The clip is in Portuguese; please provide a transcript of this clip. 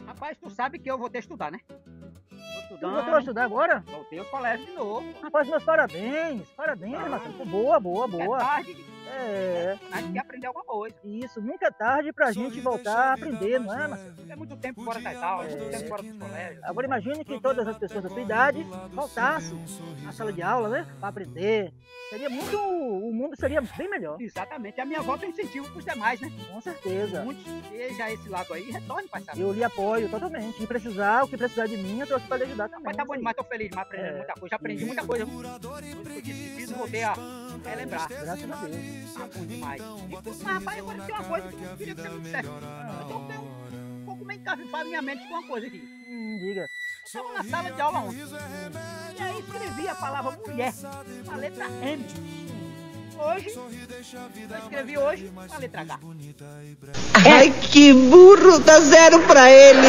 Rapaz, tu sabe que eu voltei a estudar, né? Tô Tu voltou a estudar agora? voltei aos colégios de novo. Rapaz, meus parabéns. Parabéns, Marcelo. Boa, boa, É boa. tarde, É, a gente quer aprender alguma coisa. isso. Nunca é tarde pra gente voltar a aprender, não é, Marcelo? É muito tempo fora das aulas, muito tempo fora dos colégios. Agora imagine que todas as pessoas da sua idade voltassem à sala de aula, né? Para aprender. Seria muito. O mundo seria bem melhor. Exatamente. A minha volta é um incentivo para os demais, né? Com certeza. Muitos seja esse lado aí, retorne para essa. Eu lhe apoio totalmente. E precisar, o que precisar de mim, eu tô aqui para lhe ajudar também. Mas tá bom demais, tô feliz demais aprendendo muita coisa. Já aprendi muita coisa. Eu disse, voltei a relembrar. Graças a Deus. Tá bom demais. Mas rapaz, agora tem uma coisa que eu queria que você me dissesse. Eu tô um pouco meio encafifado minha mente com uma coisa aqui. Diga. Eu estava na sala de aula ontem. E aí escrevi a palavra mulher, a letra M. Hoje, eu escrevi hoje a letra H. Ai, que burro, dá 0 pra ele.